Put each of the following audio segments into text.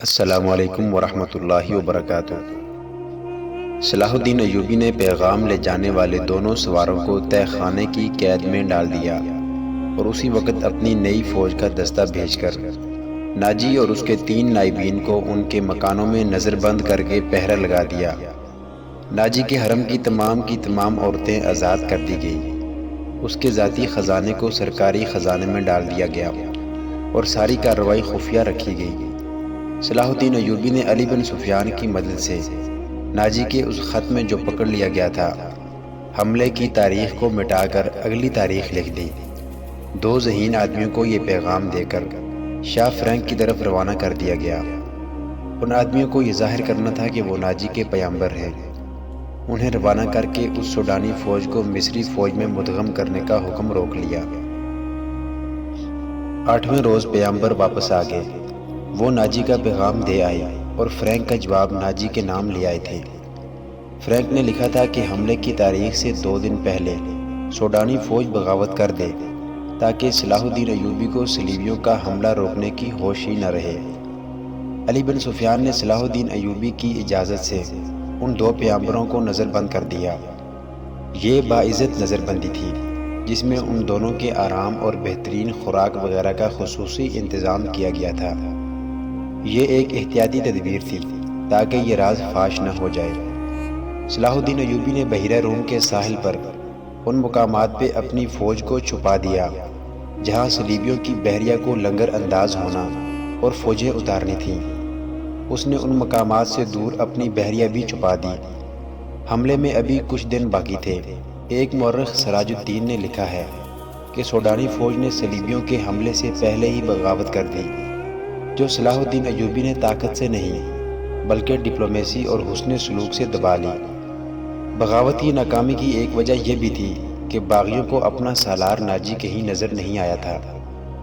السلام علیکم ورحمۃ اللہ وبرکاتہ۔ صلاح الدین ایوبی نے پیغام لے جانے والے دونوں سواروں کو تہہ خانے کی قید میں ڈال دیا اور اسی وقت اپنی نئی فوج کا دستہ بھیج کر ناجی اور اس کے 3 نائبین کو ان کے مکانوں میں نظر بند کر کے پہرہ لگا دیا۔ ناجی کے حرم کی تمام عورتیں آزاد کر دی گئی، اس کے ذاتی خزانے کو سرکاری خزانے میں ڈال دیا گیا اور ساری کارروائی خفیہ رکھی گئی۔ صلاح الدین ایوبی نے علی بن سفیان کی مدد سے ناجی کے اس خط میں جو پکڑ لیا گیا تھا، حملے کی تاریخ کو مٹا کر اگلی تاریخ لکھ دی۔ 2 ذہین آدمیوں کو یہ پیغام دے کر شاہ فرینک کی طرف روانہ کر دیا گیا۔ ان آدمیوں کو یہ ظاہر کرنا تھا کہ وہ ناجی کے پیغمبر ہیں۔ انہیں روانہ کر کے اس سوڈانی فوج کو مصری فوج میں مدغم کرنے کا حکم روک لیا۔ 8ویں روز پیغمبر واپس آ گئے۔ وہ ناجی کا پیغام دے آئے اور فرینک کا جواب ناجی کے نام لے آئے تھے۔ فرینک نے لکھا تھا کہ حملے کی تاریخ سے 2 دن پہلے سوڈانی فوج بغاوت کر دے تاکہ صلاح الدین ایوبی کو صلیبیوں کا حملہ روکنے کی ہوش ہی نہ رہے۔ علی بن سفیان نے صلاح الدین ایوبی کی اجازت سے ان 2 پیغمبروں کو نظر بند کر دیا۔ یہ باعزت نظر بندی تھی جس میں ان دونوں کے آرام اور بہترین خوراک وغیرہ کا خصوصی انتظام کیا گیا تھا۔ یہ ایک احتیاطی تدبیر تھی تاکہ یہ راز فاش نہ ہو جائے۔ صلاح الدین ایوبی نے بحیرہ روم کے ساحل پر ان مقامات پہ اپنی فوج کو چھپا دیا جہاں صلیبیوں کی بحریہ کو لنگر انداز ہونا اور فوجیں اتارنی تھیں۔ اس نے ان مقامات سے دور اپنی بحریہ بھی چھپا دی۔ حملے میں ابھی کچھ دن باقی تھے۔ ایک مورخ سراج الدین نے لکھا ہے کہ سوڈانی فوج نے صلیبیوں کے حملے سے پہلے ہی بغاوت کر دی، جو صلاح الدین ایوبی نے طاقت سے نہیں بلکہ ڈپلومیسی اور حسن سلوک سے دبا لی۔ بغاوت کی ناکامی کی ایک وجہ یہ بھی تھی کہ باغیوں کو اپنا سالار ناجی کہیں نظر نہیں آیا تھا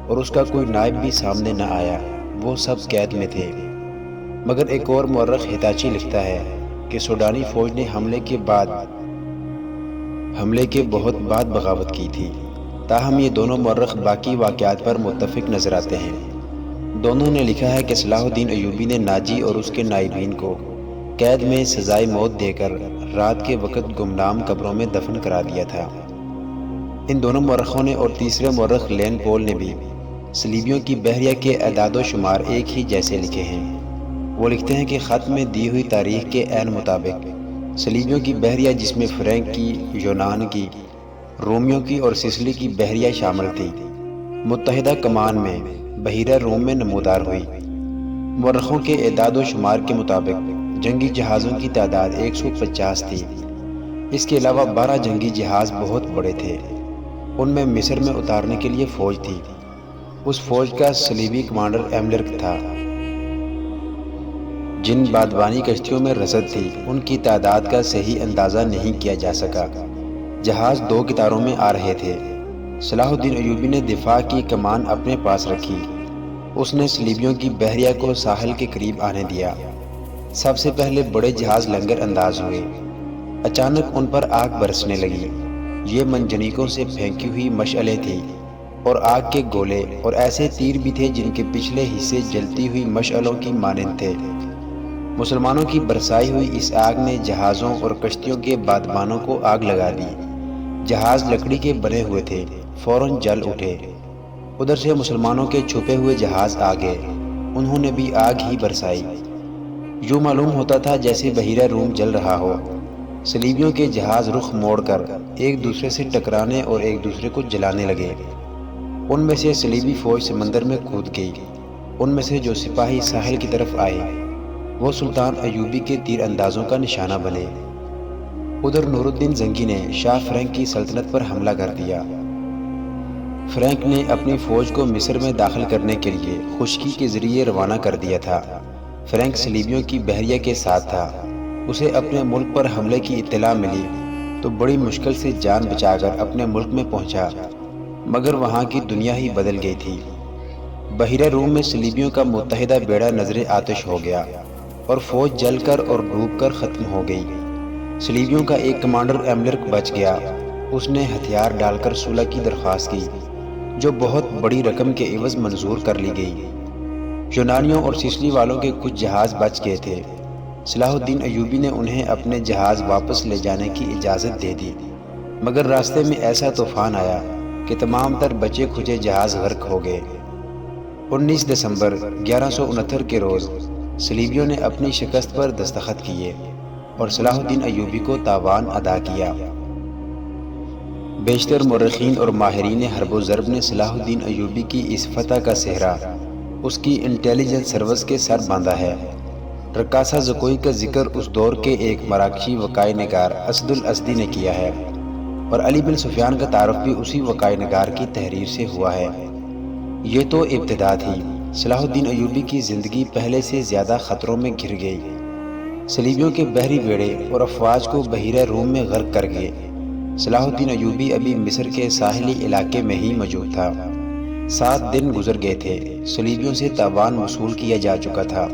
اور اس کا کوئی نائب بھی سامنے نہ آیا، وہ سب قید میں تھے۔ مگر ایک اور مورخ ہتاچی لکھتا ہے کہ سوڈانی فوج نے حملے کے بہت بعد بغاوت کی تھی۔ تاہم یہ دونوں مورخ باقی واقعات پر متفق نظر آتے ہیں۔ دونوں نے لکھا ہے کہ صلاح الدین ایوبی نے ناجی اور اس کے نائبین کو قید میں سزائے موت دے کر رات کے وقت گمنام قبروں میں دفن کرا دیا تھا۔ ان دونوں مورخوں نے اور تیسرے مورخ لین پول نے بھی صلیبیوں کی بحریہ کے اعداد و شمار ایک ہی جیسے لکھے ہیں۔ وہ لکھتے ہیں کہ خط میں دی ہوئی تاریخ کے عین مطابق صلیبیوں کی بحریہ، جس میں فرینک کی، یونان کی، رومیوں کی اور سسلی کی بحریہ شامل تھی، متحدہ کمان میں بحیرہ روم میں نمودار ہوئی۔ مورخوں کے اعداد و شمار کے مطابق جنگی جہازوں کی تعداد 150 تھی۔ اس کے علاوہ 12 جنگی جہاز بہت بڑے تھے۔ ان میں مصر میں اتارنے کے لیے فوج تھی۔ اس فوج کا صلیبی کمانڈر ایملرک تھا۔ جن بادبانی کشتیوں میں رسد تھی ان کی تعداد کا صحیح اندازہ نہیں کیا جا سکا۔ جہاز 2 قطاروں میں آ رہے تھے۔ صلاح الدین ایوبی نے دفاع کی کمان اپنے پاس رکھی۔ اس نے صلیبیوں کی بحریہ کو ساحل کے قریب آنے دیا۔ سب سے پہلے بڑے جہاز لنگر انداز ہوئے۔ اچانک ان پر آگ برسنے لگی۔ یہ منجنیقوں سے پھینکی ہوئی مشعلیں تھیں اور آگ کے گولے اور ایسے تیر بھی تھے جن کے پچھلے حصے جلتی ہوئی مشعلوں کی مانند تھے۔ مسلمانوں کی برسائی ہوئی اس آگ نے جہازوں اور کشتیوں کے بادبانوں کو آگ لگا دی۔ جہاز لکڑی کے بنے ہوئے تھے، فوراً جل اٹھے۔ ادھر سے مسلمانوں کے چھپے ہوئے جہاز آ گئے، انہوں نے بھی آگ ہی برسائی۔ یوں معلوم ہوتا تھا جیسے بحیرہ روم جل رہا ہو۔ صلیبیوں کے جہاز رخ موڑ کر ایک دوسرے سے ٹکرانے اور ایک دوسرے کو جلانے لگے۔ ان میں سے صلیبی فوج سمندر میں کود گئی۔ ان میں سے جو سپاہی ساحل کی طرف آئے وہ سلطان ایوبی کے تیر اندازوں کا نشانہ بنے۔ ادھر نور الدین زنگی نے شاہ فرینک کی سلطنت پر حملہ کر دیا۔ فرینک نے اپنی فوج کو مصر میں داخل کرنے کے لیے خشکی کے ذریعے روانہ کر دیا تھا۔ فرینک صلیبیوں کی بحریہ کے ساتھ تھا۔ اسے اپنے ملک پر حملے کی اطلاع ملی تو بڑی مشکل سے جان بچا کر اپنے ملک میں پہنچا، مگر وہاں کی دنیا ہی بدل گئی تھی۔ بحیرہ روم میں صلیبیوں کا متحدہ بیڑا نظر آتش ہو گیا اور فوج جل کر اور ڈوب کر ختم ہو گئی۔ صلیبیوں کا ایک کمانڈر ایملرک بچ گیا۔ اس نے ہتھیار ڈال کر صلح کی درخواست کی جو بہت بڑی رقم کے عوض منظور کر لی گئی۔ یونانیوں اور سسلی والوں کے کچھ جہاز بچ گئے تھے۔ صلاح الدین ایوبی نے انہیں اپنے جہاز واپس لے جانے کی اجازت دے دی، مگر راستے میں ایسا طوفان آیا کہ تمام تر بچے کھچے جہاز غرق ہو گئے۔ 19 دسمبر 1169 کے روز صلیبیوں نے اپنی شکست پر دستخط کیے اور صلاح الدین ایوبی کو تاوان ادا کیا۔ بیشتر مورخین اور ماہرین حرب و ضرب نے صلاح الدین ایوبی کی اس فتح کا سہرا اس کی انٹیلیجنس سروس کے سر باندھا ہے۔ رکاسہ زکوئی کا ذکر اس دور کے ایک مراکشی وقائے نگار اسد الاسدی نے کیا ہے، اور علی بن سفیان کا تعارف بھی اسی وقائے نگار کی تحریر سے ہوا ہے۔ یہ تو ابتدا تھی۔ صلاح الدین ایوبی کی زندگی پہلے سے زیادہ خطروں میں گھر گئی۔ صلیبیوں کے بحری بیڑے اور افواج کو بحیرہ روم میں غرق کر گئے۔ صلاح الدین ایوبی ابھی مصر کے ساحلی علاقے میں ہی موجود تھا۔ 7 دن گزر گئے تھے، صلیبیوں سے تاوان وصول کیا جا چکا تھا،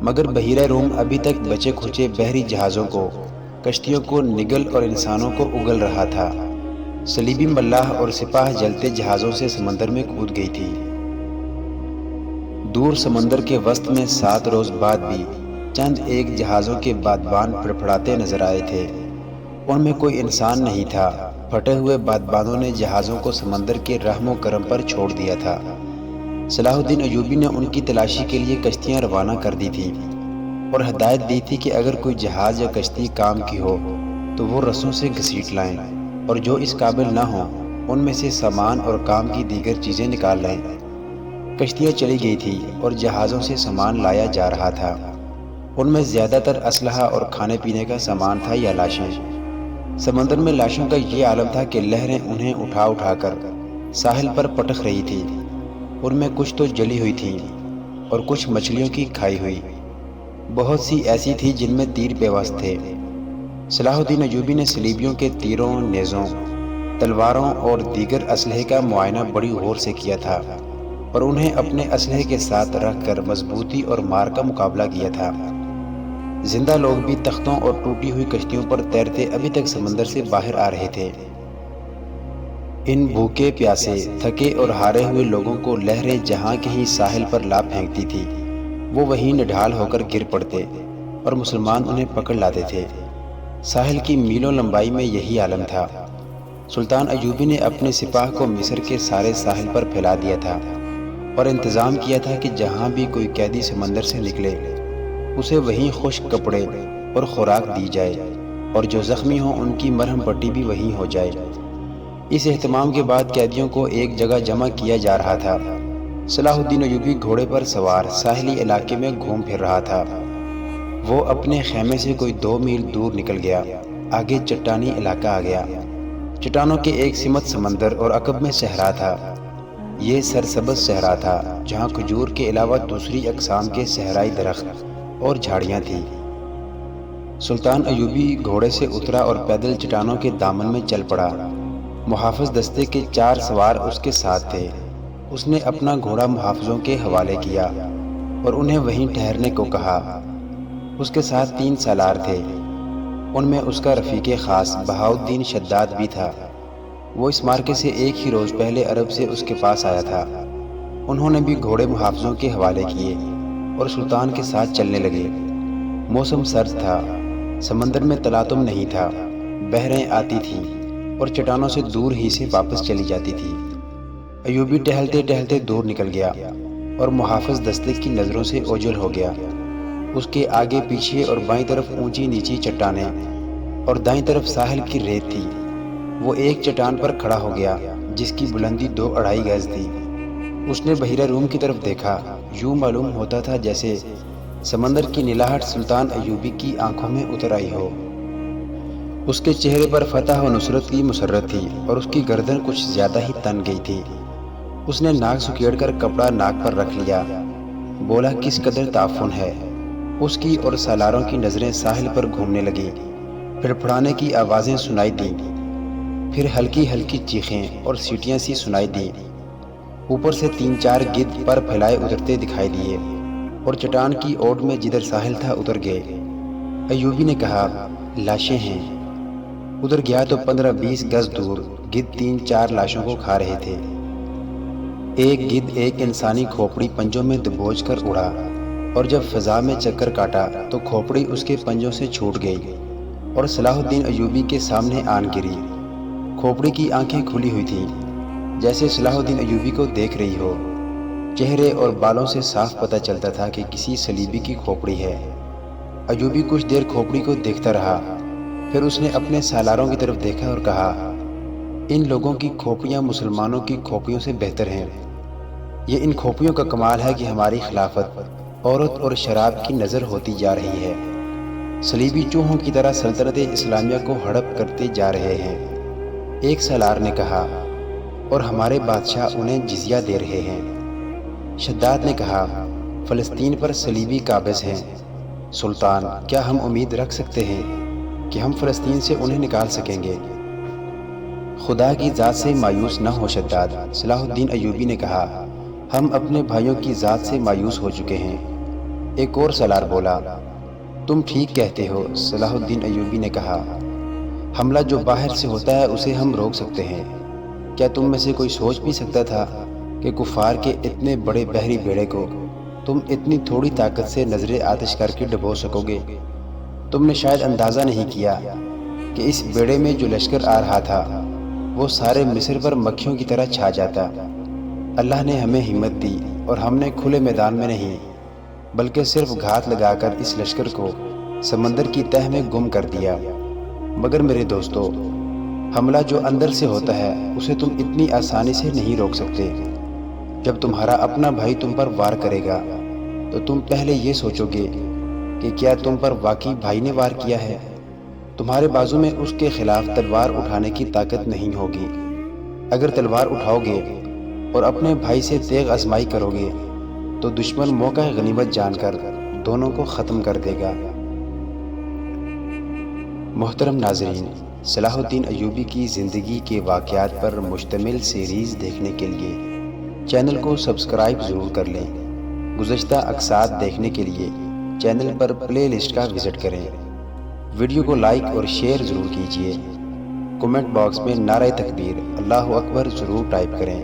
مگر بحیرہ روم ابھی تک بچے کھچے بحری جہازوں کو، کشتیوں کو نگل اور انسانوں کو اگل رہا تھا۔ صلیبی ملاح اور سپاہ جلتے جہازوں سے سمندر میں کود گئی تھی۔ دور سمندر کے وسط میں 7 روز بعد بھی چند ایک جہازوں کے بادبان پھڑپھڑاتے نظر آئے تھے۔ ان میں کوئی انسان نہیں تھا۔ پھٹے ہوئے بادبانوں نے جہازوں کو سمندر کے رحم و کرم پر چھوڑ دیا تھا۔ صلاح الدین ایوبی نے ان کی تلاشی کے لیے کشتیاں روانہ کر دی تھیں اور ہدایت دی تھی کہ اگر کوئی جہاز یا کشتی کام کی ہو تو وہ رسوں سے گھسیٹ لائیں، اور جو اس قابل نہ ہوں ان میں سے سامان اور کام کی دیگر چیزیں نکال لائیں۔ کشتیاں چلی گئی تھی اور جہازوں سے سامان لایا جا رہا تھا۔ ان میں زیادہ تر اسلحہ اور کھانے پینے کا سامان تھا یا لاشیں۔ سمندر میں لاشوں کا یہ عالم تھا کہ لہریں انہیں اٹھا اٹھا کر ساحل پر پٹخ رہی تھی۔ ان میں کچھ تو جلی ہوئی تھیں اور کچھ مچھلیوں کی کھائی ہوئی۔ بہت سی ایسی تھی جن میں تیر پیوست تھے۔ صلاح الدین ایوبی نے صلیبیوں کے تیروں، نیزوں، تلواروں اور دیگر اسلحے کا معائنہ بڑی غور سے کیا تھا اور انہیں اپنے اسلحے کے ساتھ رکھ کر مضبوطی اور مار کا مقابلہ کیا تھا۔ زندہ لوگ بھی تختوں اور ٹوٹی ہوئی کشتیوں پر تیرتے ابھی تک سمندر سے باہر آ رہے تھے۔ ان بھوکے پیاسے، تھکے اور ہارے ہوئے لوگوں کو لہریں جہاں کہیں ساحل پر لا پھینکتی تھی، وہ وہیں نڈھال ہو کر گر پڑتے اور مسلمان انہیں پکڑ لاتے تھے۔ ساحل کی میلوں لمبائی میں یہی عالم تھا۔ سلطان ایوبی نے اپنے سپاہ کو مصر کے سارے ساحل پر پھیلا دیا تھا اور انتظام کیا تھا کہ جہاں بھی کوئی قیدی سمندر سے نکلے اسے وہیں خشک کپڑے اور خوراک دی جائے، اور جو زخمی ہوں ان کی مرہم پٹی بھی وہیں ہو جائے۔ اس اہتمام کے بعد قیدیوں کو ایک جگہ جمع کیا جا رہا تھا۔ صلاح الدین ایوبی گھوڑے پر سوار ساحلی علاقے میں گھوم پھر رہا تھا۔ وہ اپنے خیمے سے کوئی 2 میل دور نکل گیا۔ آگے چٹانی علاقہ آ گیا۔ چٹانوں کے ایک سمت سمندر اور عقب میں صحرا تھا۔ یہ سرسبز صحرا تھا جہاں کھجور کے علاوہ دوسری اقسام کے صحرائی درخت اور جھاڑیاں تھیں۔ سلطان ایوبی گھوڑے سے اترا اور پیدل چٹانوں کے دامن میں چل پڑا۔ محافظ دستے کے 4 سوار اس کے ساتھ تھے۔ اس نے اپنا گھوڑا محافظوں کے حوالے کیا اور انہیں وہیں ٹھہرنے کو کہا۔ اس کے ساتھ 3 سالار تھے۔ ان میں اس کا رفیق خاص بہاؤالدین شداد بھی تھا۔ وہ اس مارکے سے ایک ہی روز پہلے عرب سے اس کے پاس آیا تھا۔ انہوں نے بھی گھوڑے محافظوں کے حوالے کیے اور سلطان کے ساتھ چلنے لگے۔ موسم سرد تھا، سمندر میں تلاطم نہیں تھا، بحریں آتی تھیں اور چٹانوں سے دور ہی سے واپس چلی جاتی تھی۔ ایوبی ٹہلتے ٹہلتے دور نکل گیا اور محافظ دستے کی نظروں سے اوجھل ہو گیا۔ اس کے آگے پیچھے اور بائیں طرف اونچی نیچی چٹانیں اور دائیں طرف ساحل کی ریت تھی۔ وہ ایک چٹان پر کھڑا ہو گیا جس کی بلندی 2-2.5 گز تھی۔ اس نے بحیرہ روم کی طرف دیکھا۔ یوں معلوم ہوتا تھا جیسے سمندر کی نلاہٹ سلطان ایوبی کی آنکھوں میں اتر آئی ہو۔ اس کے چہرے پر فتح و نصرت کی مسرت تھی اور اس کی گردن کچھ زیادہ ہی تن گئی تھی۔ اس نے ناک سکیڑ کر کپڑا ناک پر رکھ لیا۔ بولا، کس قدر تعفن ہے۔ اس کی اور سالاروں کی نظریں ساحل پر گھومنے لگیں۔ پھڑپھڑانے کی آوازیں سنائی دیں، پھر ہلکی ہلکی چیخیں اور سیٹیاں سی سنائی دیں۔ اوپر سے 3-4 گدھ پر پھیلائے اترتے دکھائی دیے اور چٹان کی اوٹ میں جدھر ساحل تھا اتر گئے۔ ایوبی نے کہا، لاشیں ہیں۔ ادھر گیا تو 15-20 گز دور گدھ 3-4 لاشوں کو کھا رہے تھے۔ ایک گدھ ایک انسانی کھوپڑی پنجوں میں دبوچ کر اڑا اور جب فضا میں چکر کاٹا تو کھوپڑی اس کے پنجوں سے چھوٹ گئی اور صلاح الدین ایوبی کے سامنے آن گری۔ کھوپڑی کی آنکھیں کھلی ہوئی تھیں، جیسے صلاح الدین ایوبی کو دیکھ رہی ہو۔ چہرے اور بالوں سے صاف پتہ چلتا تھا کہ کسی صلیبی کی کھوپڑی ہے۔ ایوبی کچھ دیر کھوپڑی کو دیکھتا رہا، پھر اس نے اپنے سالاروں کی طرف دیکھا اور کہا، ان لوگوں کی کھوپڑیاں مسلمانوں کی کھوپڑیوں سے بہتر ہیں۔ یہ ان کھوپڑیوں کا کمال ہے کہ ہماری خلافت عورت اور شراب کی نظر ہوتی جا رہی ہے۔ صلیبی چوہوں کی طرح سلطنت اسلامیہ کو ہڑپ کرتے جا رہے ہیں۔ ایک سالار نے کہا، اور ہمارے بادشاہ انہیں جزیہ دے رہے ہیں۔ شداد نے کہا، فلسطین پر صلیبی قابض ہیں۔ سلطان، کیا ہم امید رکھ سکتے ہیں کہ ہم فلسطین سے انہیں نکال سکیں گے؟ خدا کی ذات سے مایوس نہ ہو شداد، صلاح الدین ایوبی نے کہا، ہم اپنے بھائیوں کی ذات سے مایوس ہو چکے ہیں۔ ایک اور سالار بولا، تم ٹھیک کہتے ہو، صلاح الدین ایوبی نے کہا، حملہ جو باہر سے ہوتا ہے اسے ہم روک سکتے ہیں۔ کیا تم میں سے کوئی سوچ بھی سکتا تھا کہ کفار کے اتنے بڑے بحری بیڑے کو تم اتنی تھوڑی طاقت سے نظر آتش کر کے ڈبو سکو گے؟ تم نے شاید اندازہ نہیں کیا کہ اس بیڑے میں جو لشکر آ رہا تھا وہ سارے مصر پر مکھیوں کی طرح چھا جاتا۔ اللہ نے ہمیں ہمت دی اور ہم نے کھلے میدان میں نہیں بلکہ صرف گھات لگا کر اس لشکر کو سمندر کی تہہ میں گم کر دیا۔ مگر میرے دوستو، حملہ جو اندر سے ہوتا ہے اسے تم اتنی آسانی سے نہیں روک سکتے۔ جب تمہارا اپنا بھائی تم پر وار کرے گا تو تم پہلے یہ سوچو گے کہ کیا تم پر واقعی بھائی نے وار کیا ہے؟ تمہارے بازو میں اس کے خلاف تلوار اٹھانے کی طاقت نہیں ہوگی۔ اگر تلوار اٹھاؤ گے اور اپنے بھائی سے تیغ آزمائی کرو گے تو دشمن موقع غنیمت جان کر دونوں کو ختم کر دے گا۔ محترم ناظرین، صلاح الدین ایوبی کی زندگی کے واقعات پر مشتمل سیریز دیکھنے کے لیے چینل کو سبسکرائب ضرور کر لیں۔ گزشتہ اقساط دیکھنے کے لیے چینل پر پلے لسٹ کا وزٹ کریں۔ ویڈیو کو لائک اور شیئر ضرور کیجیے۔ کمنٹ باکس میں نعرہ تکبیر، اللہ اکبر ضرور ٹائپ کریں۔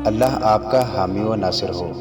اللہ آپ کا حامی و ناصر ہو۔